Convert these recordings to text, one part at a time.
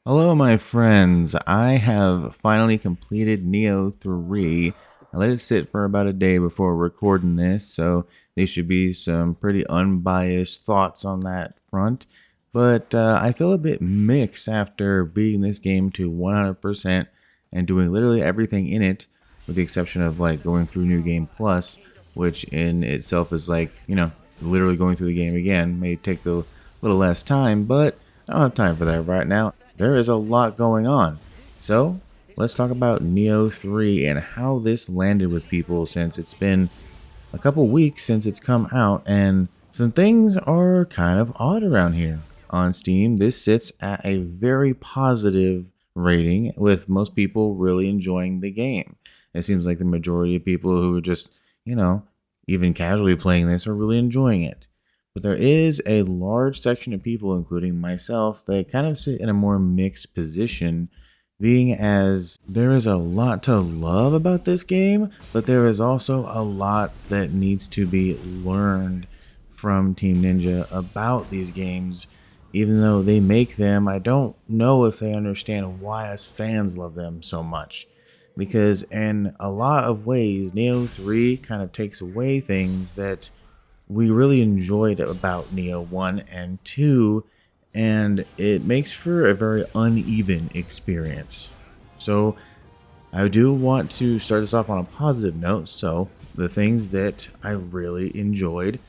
Hello, my friends. I have finally completed Nioh 3. I let it sit for about a day before recording this, so there should be some pretty unbiased thoughts on that front. But I feel a bit mixed after beating this game to 100% and doing literally everything in it, with the exception of like going through New Game Plus, which in itself is like, literally going through the game again. May take a little less time, but I don't have time for that right now. There is a lot going on. So, let's talk about Neo 3 and how this landed with people since it's been a couple weeks since it's come out, and some things are kind of odd around here. On Steam, this sits at a very positive rating, with most people really enjoying the game. It seems like the majority of people who are just, you know, even casually playing this are really enjoying it. But there is a large section of people, including myself, that kind of sit in a more mixed position, being as there is a lot to love about this game, but there is also a lot that needs to be learned from Team Ninja about these games. Even though they make them, I don't know if they understand why us fans love them so much. Because in a lot of ways, Neo 3 kind of takes away things that we really enjoyed about Nioh 1 and 2, and it makes for a very uneven experience. So, I do want to start this off on a positive note. So, the things that I really enjoyed,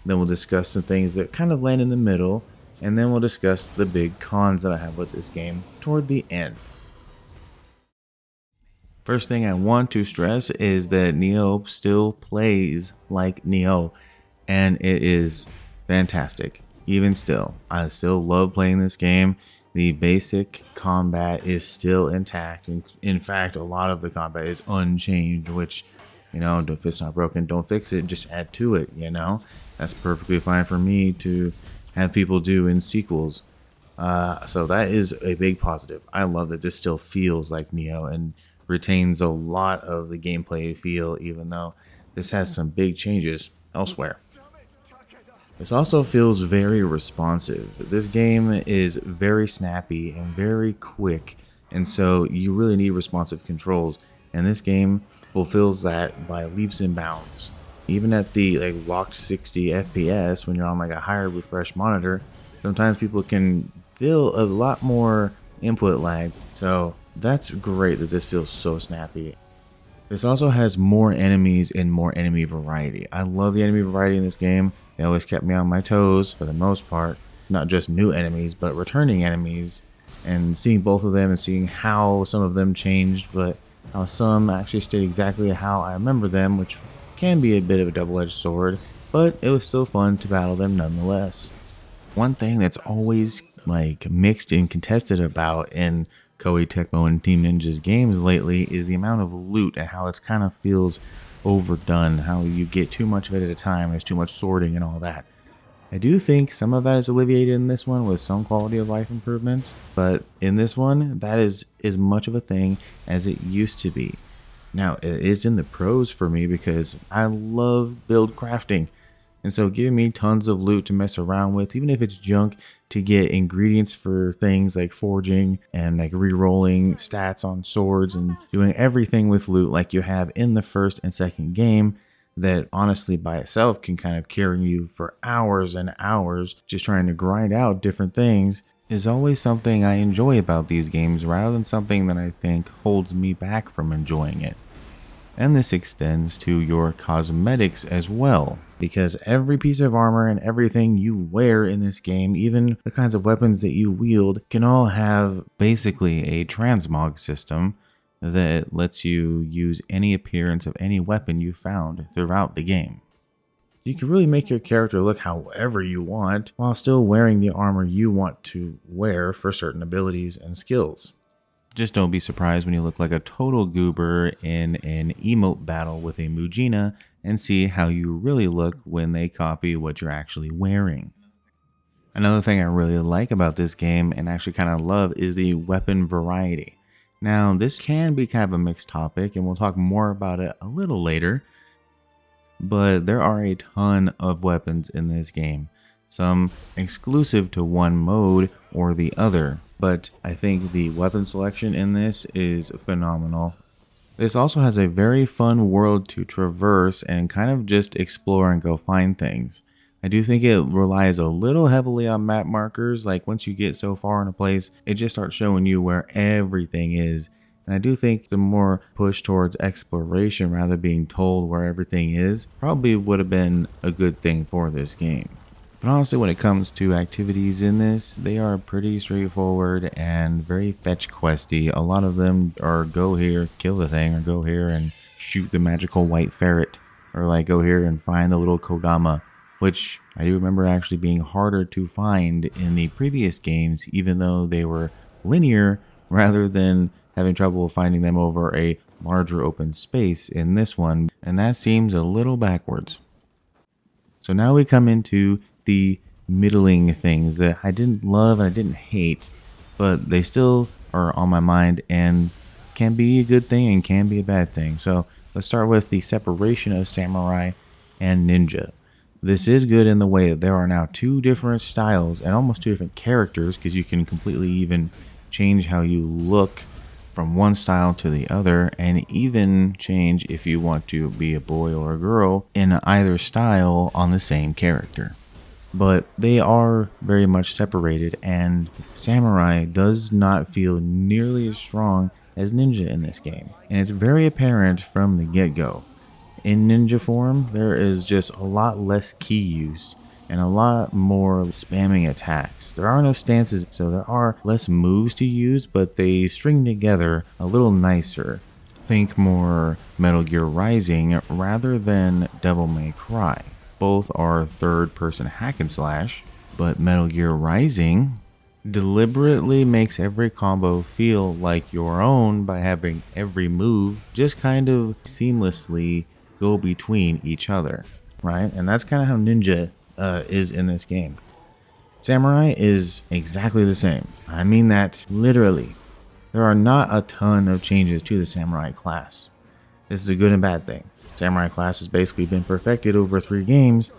then we'll discuss some things that kind of land in the middle, and then we'll discuss the big cons that I have with this game toward the end. First thing I want to stress is that Nioh still plays like Nioh, and it is fantastic. Even still, I still love playing this game. The basic combat is still intact. In fact, a lot of the combat is unchanged, which, if it's not broken, don't fix it, just add to it. That's perfectly fine for me to have people do in sequels. So that is a big positive. I love that this still feels like Nioh and retains a lot of the gameplay feel, even though this has some big changes elsewhere. This also feels very responsive. This game is very snappy and very quick, and so you really need responsive controls. And this game fulfills that by leaps and bounds. Even at the locked 60 FPS, when you're on a higher refresh monitor, sometimes people can feel a lot more input lag. So that's great that this feels so snappy. This also has more enemies and more enemy variety. I love the enemy variety in this game. They always kept me on my toes for the most part. Not just new enemies, but returning enemies. And seeing both of them and seeing how some of them changed, but how some actually stayed exactly how I remember them, which can be a bit of a double-edged sword, but it was still fun to battle them nonetheless. One thing that's always mixed and contested about in Koei Tecmo and Team Ninja's games lately is the amount of loot and how it kind of feels overdone, how you get too much of it at a time, there's too much sorting and all that. I do think some of that is alleviated in this one with some quality of life improvements, but in this one, that is as much of a thing as it used to be. Now, it is in the pros for me because I love build crafting. And so giving me tons of loot to mess around with, even if it's junk, to get ingredients for things like forging and re-rolling stats on swords and doing everything with loot like you have in the first and second game, that honestly by itself can kind of carry you for hours and hours just trying to grind out different things, is always something I enjoy about these games rather than something that I think holds me back from enjoying it. And this extends to your cosmetics as well, because every piece of armor and everything you wear in this game, even the kinds of weapons that you wield, can all have basically a transmog system that lets you use any appearance of any weapon you found throughout the game. You can really make your character look however you want while still wearing the armor you want to wear for certain abilities and skills. Just don't be surprised when you look like a total goober in an emote battle with a Mujina and see how you really look when they copy what you're actually wearing. Another thing I really like about this game and actually kind of love is the weapon variety. Now, this can be kind of a mixed topic and we'll talk more about it a little later, but there are a ton of weapons in this game, some exclusive to one mode or the other. but I think the weapon selection in this is phenomenal. This also has a very fun world to traverse and kind of just explore and go find things. I do think it relies a little heavily on map markers. Like once you get so far in a place, it just starts showing you where everything is. And I do think the more push towards exploration rather being told where everything is probably would have been a good thing for this game. But honestly, when it comes to activities in this, they are pretty straightforward and very fetch questy. A lot of them are go here, kill the thing, or go here and shoot the magical white ferret, or like go here and find the little Kodama, which I do remember actually being harder to find in the previous games, even though they were linear rather than having trouble finding them over a larger open space in this one, and that seems a little backwards. So now we come into the middling things that I didn't love and I didn't hate, but they still are on my mind and can be a good thing and can be a bad thing. So let's start with the separation of samurai and ninja. This is good in the way that there are now two different styles and almost two different characters, because you can completely even change how you look from one style to the other, and even change if you want to be a boy or a girl in either style on the same character. But they are very much separated, and samurai does not feel nearly as strong as ninja in this game, and it's very apparent from the get-go. In ninja form, there is just a lot less key use and a lot more spamming attacks. There are no stances, so there are less moves to use, but they string together a little nicer. Think more Metal Gear Rising rather than Devil May Cry. Both are third-person hack and slash, but Metal Gear Rising deliberately makes every combo feel like your own by having every move just kind of seamlessly go between each other, right? And that's kind of how Ninja is in this game. Samurai is exactly the same. I mean that literally. There are not a ton of changes to the Samurai class. This is a good and bad thing. Samurai class has basically been perfected over 3 games,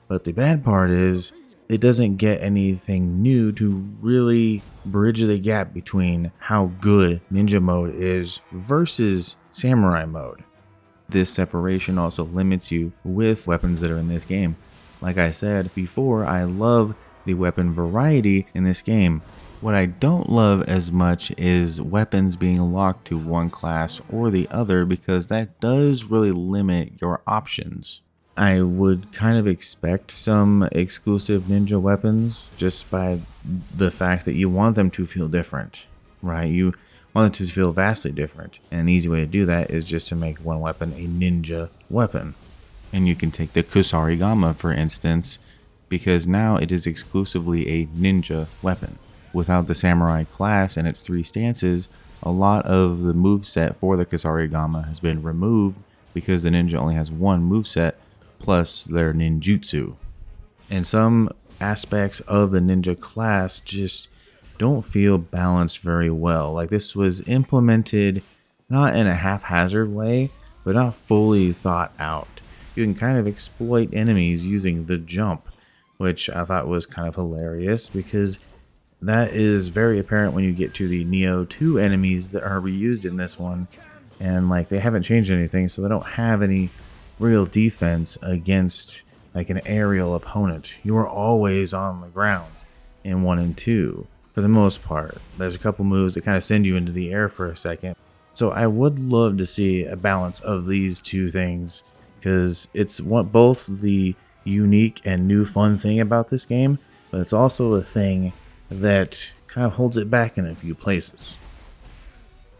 but the bad part is it doesn't get anything new to really bridge the gap between how good Ninja mode is versus Samurai mode. This separation also limits you with weapons that are in this game. Like I said before, I love the weapon variety in this game. What I don't love as much is weapons being locked to one class or the other, because that does really limit your options. I would kind of expect some exclusive ninja weapons just by the fact that you want them to feel different, right? You want them to feel vastly different. And an easy way to do that is just to make one weapon a ninja weapon. And you can take the Kusarigama, for instance, because now it is exclusively a ninja weapon. Without the samurai class and its 3 stances, a lot of the moveset for the Kusarigama has been removed because the ninja only has one moveset plus their ninjutsu. And some aspects of the ninja class just don't feel balanced very well. Like, this was implemented not in a haphazard way, but not fully thought out. You can kind of exploit enemies using the jump, which I thought was kind of hilarious, because that is very apparent when you get to the Nioh 2 enemies that are reused in this one. And like, they haven't changed anything, so they don't have any real defense against like an aerial opponent. You are always on the ground in 1 and 2 for the most part. There's a couple moves that kind of send you into the air for a second. So I would love to see a balance of these 2 things, because it's both the unique and new fun thing about this game, but it's also a thing that kind of holds it back in a few places.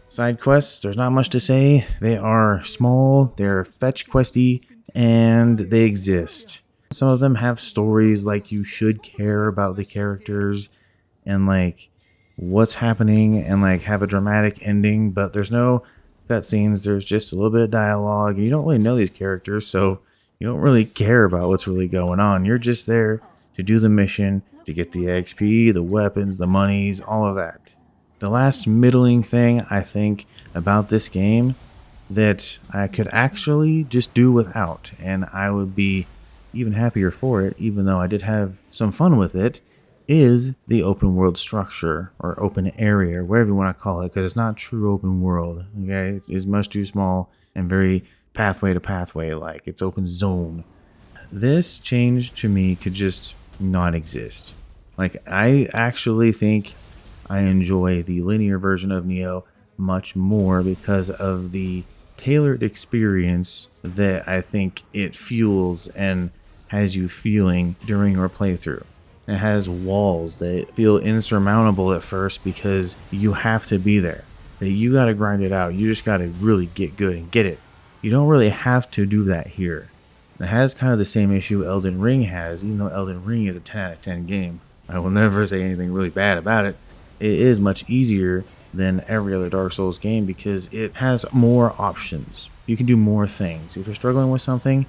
Side quests, there's not much to say. They are small, they're fetch questy, and they exist. Some of them have stories, like you should care about the characters and like what's happening, and like have a dramatic ending, but there's no cutscenes. There's just a little bit of dialogue. You don't really know these characters, so you don't really care about what's really going on. You're just there to do the mission, to get the XP, the weapons, the monies, all of that. The last middling thing I think about this game that I could actually just do without, and I would be even happier for it, even though I did have some fun with it, is the open world structure or open area, or whatever you want to call it, because it's not true open world. Okay, it's much too small and very pathway to pathway like. It's open zone. This change to me could just not exist. Like, I actually think I enjoy the linear version of Nioh much more because of the tailored experience that I think it fuels and has you feeling during your playthrough. It has walls that feel insurmountable at first because you have to be there. That you gotta grind it out. You just gotta really get good and get it. You don't really have to do that here. It has kind of the same issue Elden Ring has, even though Elden Ring is a 10 out of 10 game. I will never say anything really bad about it. It is much easier than every other Dark Souls game because it has more options. You can do more things. If you're struggling with something,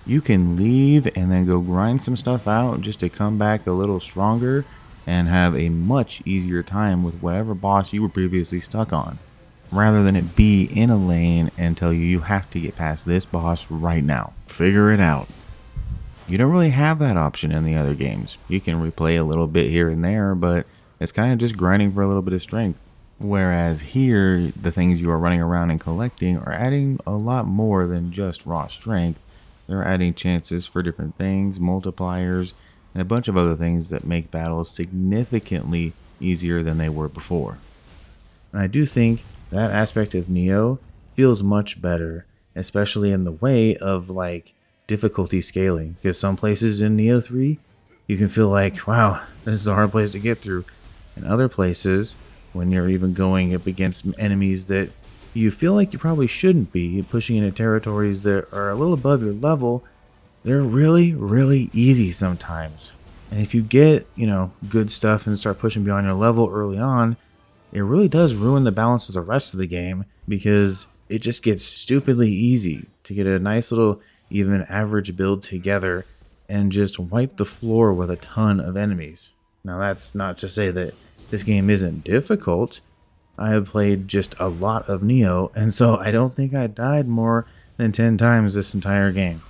you can leave and then go grind some stuff out just to come back a little stronger and have a much easier time with whatever boss you were previously stuck on, rather than it be in a lane and tell you have to get past this boss right now. Figure it out. You don't really have that option in the other games. You can replay a little bit here and there, but it's kind of just grinding for a little bit of strength. Whereas here, the things you are running around and collecting are adding a lot more than just raw strength. They're adding chances for different things, multipliers, and a bunch of other things that make battles significantly easier than they were before. And I do think that aspect of Nioh feels much better, especially in the way of like difficulty scaling. Because some places in Nioh 3, you can feel like, wow, this is a hard place to get through. And other places, when you're even going up against enemies that you feel like you probably shouldn't be, pushing into territories that are a little above your level, they're really, really easy sometimes. And if you get, good stuff and start pushing beyond your level early on, it really does ruin the balance of the rest of the game because it just gets stupidly easy to get a nice little even average build together and just wipe the floor with a ton of enemies. Now that's not to say that this game isn't difficult. I have played just a lot of Nioh, and so I don't think I died more than 10 times this entire game.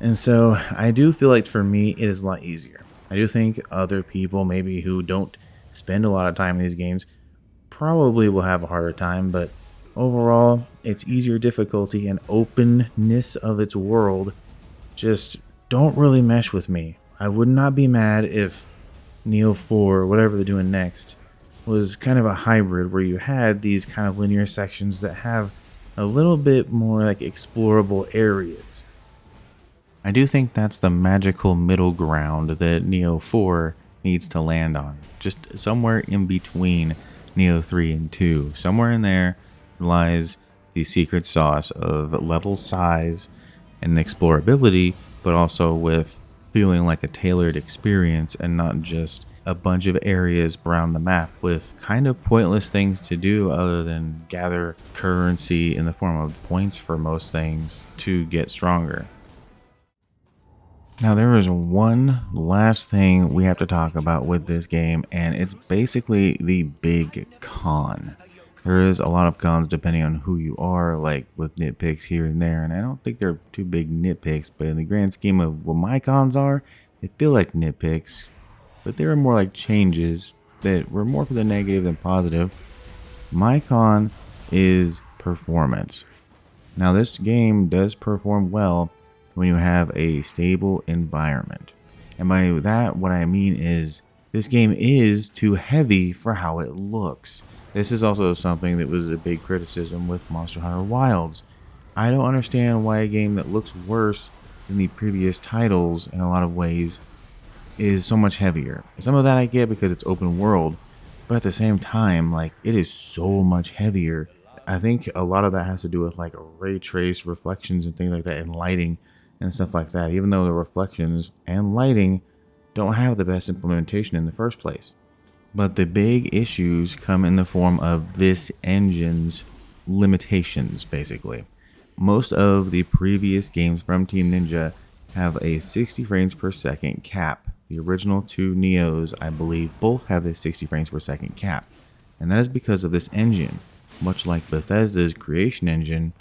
And so I do feel like for me it is a lot easier. I do think other people maybe who don't spend a lot of time in these games probably will have a harder time, but overall its easier difficulty and openness of its world just don't really mesh with me. I would not be mad if Nioh 4, whatever they're doing next, was kind of a hybrid where you had these kind of linear sections that have a little bit more like explorable areas. I do think that's the magical middle ground that Nioh 4 needs to land on. Just somewhere in between Nioh 3 and 2. Somewhere in there lies the secret sauce of level size and explorability, but also with feeling like a tailored experience and not just a bunch of areas around the map with kind of pointless things to do other than gather currency in the form of points for most things to get stronger. Now there is one last thing we have to talk about with this game, and it's basically the big con. There is a lot of cons depending on who you are, like with nitpicks here and there, and I don't think they're too big nitpicks, but in the grand scheme of what my cons are, they feel like nitpicks, but they were more like changes that were more for the negative than positive. My con is performance. Now this game does perform well when you have a stable environment. And by that, what I mean is this game is too heavy for how it looks. This is also something that was a big criticism with Monster Hunter Wilds. I don't understand why a game that looks worse than the previous titles in a lot of ways is so much heavier. Some of that I get because it's open world, but at the same time, like, it is so much heavier. I think a lot of that has to do with like ray trace reflections and things like that, and lighting and stuff like that, even though the reflections and lighting don't have the best implementation in the first place. But the big issues come in the form of this engine's limitations, basically. Most of the previous games from Team Ninja have a 60 frames per second cap. The original two Niohs, I believe, both have this 60 frames per second cap. And that is because of this engine. Much like Bethesda's creation engine,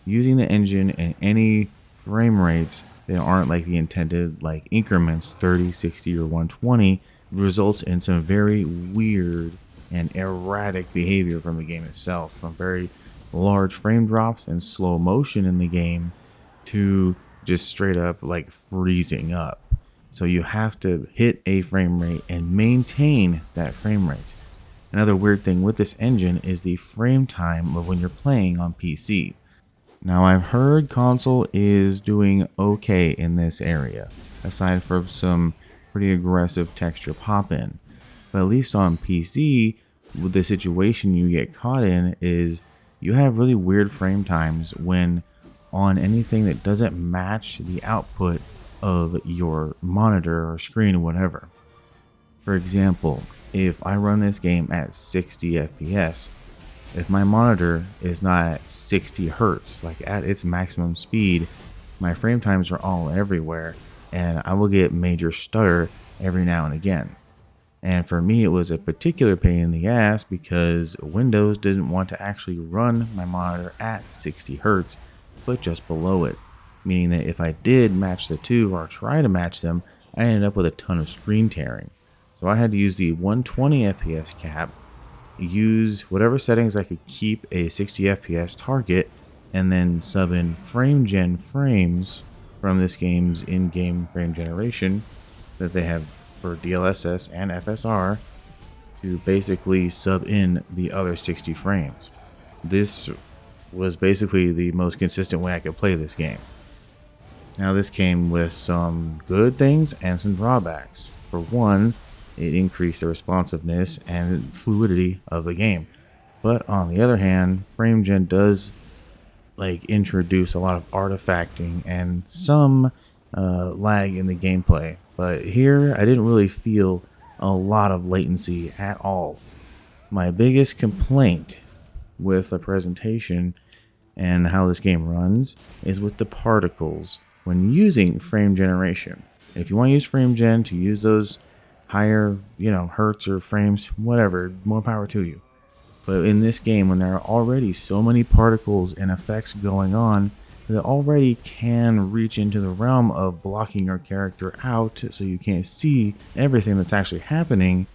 using the engine in any frame rates that aren't like the intended like increments 30, 60, or 120 results in some very weird and erratic behavior from the game itself, from very large frame drops and slow motion in the game to just straight up like freezing up. So you have to hit a frame rate and maintain that frame rate. Another weird thing with this engine is the frame time of when you're playing on PC. Now I've heard console is doing okay in this area, aside from some pretty aggressive texture pop in. But at least on PC, with the situation you get caught in is you have really weird frame times when on anything that doesn't match the output of your monitor or screen or whatever. For example, if I run this game at 60 FPS, if my monitor is not at 60 hertz, like at its maximum speed, my frame times are all everywhere and I will get major stutter every now and again. And for me, it was a particular pain in the ass because Windows didn't want to actually run my monitor at 60 hertz, but just below it. Meaning that if I did match the two or try to match them, I ended up with a ton of screen tearing. So I had to use the 120 FPS cap, use whatever settings I could keep a 60 FPS target, and then sub in frame gen frames from this game's in-game frame generation that they have for DLSS and FSR to basically sub in the other 60 frames. This was basically the most consistent way I could play this game. Now this came with some good things and some drawbacks. For one, it increased the responsiveness and fluidity of the game. But on the other hand, frame gen does like introduce a lot of artifacting and some lag in the gameplay. But here I didn't really feel a lot of latency at all. My biggest complaint with the presentation and how this game runs is with the particles when using frame generation. If you want to use frame gen to use those higher, hertz or frames, whatever, more power to you. But in this game, when there are already so many particles and effects going on, that already can reach into the realm of blocking your character out so you can't see everything that's actually happening,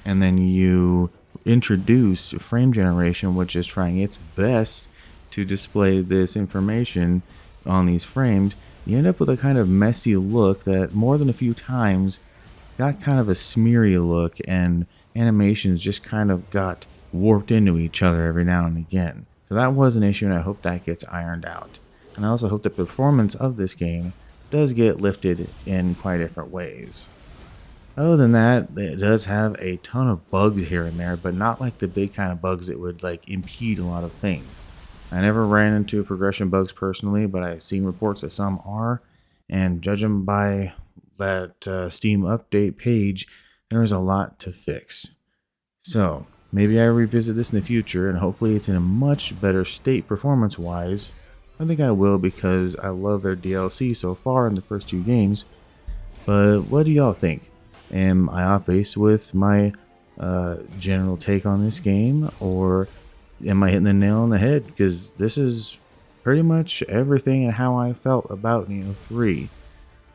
and then you introduce frame generation, which is trying its best to display this information on these frames, you end up with a kind of messy look that more than a few times got kind of a smeary look, and animations just kind of got warped into each other every now and again. So that was an issue, and I hope that gets ironed out. And I also hope the performance of this game does get lifted in quite different ways. Other than that, it does have a ton of bugs here and there, but not like the big kind of bugs that would like impede a lot of things. I never ran into progression bugs personally, but I've seen reports that some are, and judging by that Steam update page, there is a lot to fix. So maybe I revisit this in the future, and hopefully it's in a much better state performance-wise. I think I will because I love their DLC so far in the first two games. But what do y'all think? Am I off base with my general take on this game, or am I hitting the nail on the head? Because this is pretty much everything and how I felt about Nioh 3.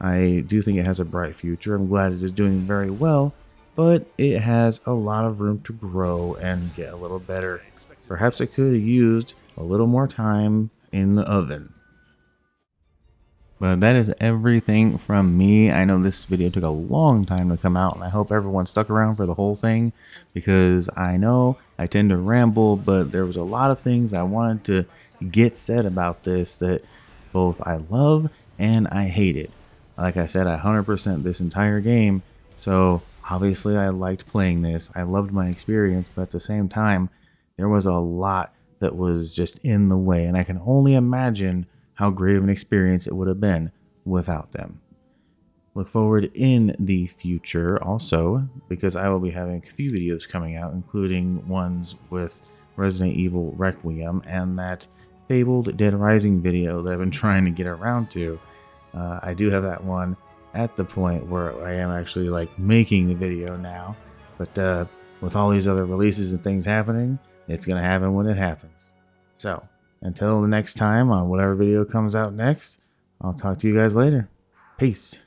I do think it has a bright future. I'm glad it is doing very well, but it has a lot of room to grow and get a little better. Perhaps it could have used a little more time in the oven. But that is everything from me. I know this video took a long time to come out, and I hope everyone stuck around for the whole thing, because I know I tend to ramble, but there was a lot of things I wanted to get said about this that both I love and I hated. Like I said, I 100% this entire game, so obviously I liked playing this. I loved my experience, but at the same time, there was a lot that was just in the way, and I can only imagine how great of an experience it would have been without them. Look forward in the future also, because I will be having a few videos coming out, including ones with Resident Evil Requiem and that fabled Dead Rising video that I've been trying to get around to. I do have that one at the point where I am actually like making the video now, but with all these other releases and things happening, it's gonna happen when it happens. So until the next time on whatever video comes out next, I'll talk to you guys later. Peace.